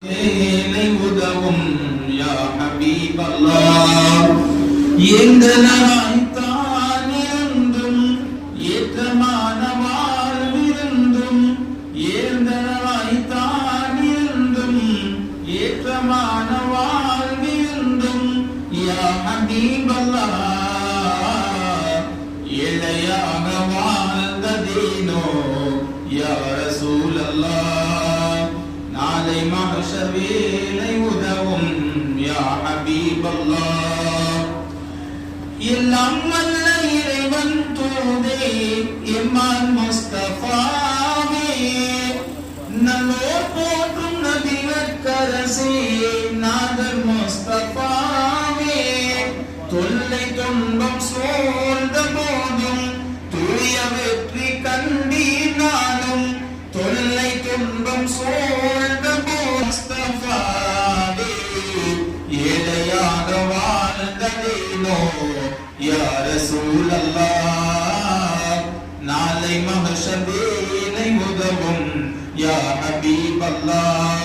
ஏனை உதவும் யா ஹபீப் அல்லாஹ் எங்களாய்த்தான் இருந்தும் ஏற்றமான வாழ்விருந்தும் ஏந்தனாய்த்தான் இருந்தும் ஏற்றமான வாழ்விருந்தும் யா ஹபீப் அல்லாஹ் ஏழையாக வாழ்ந்ததேனோ யா ரசூல் அல்லாஹ் நாளை மஹ்ஷர் வேளை உதவும் யா ஹபீப் அல்லாஹ் எல்லாம் வல்ல இறைவன் தூதே இமான் முஸ்தஃபாவே நல்லோர் போற்றும் நபிவக்கரசே நாதர் முஸ்தஃபாவே தொல்லை துன்பம் சூழ்ந்த போதும் தூய வெற்றி கண்டீர் நானும் தொல்லை துன்பம் சூழ்ந்த முஸ்தஃபாவே ஏழையாக வாழ்ந்ததேனோ யா ரசூல் அல்லாஹ் நாளை மஹ்ஷர் வேளை உதவும் யா ஹபீப் அல்லாஹ்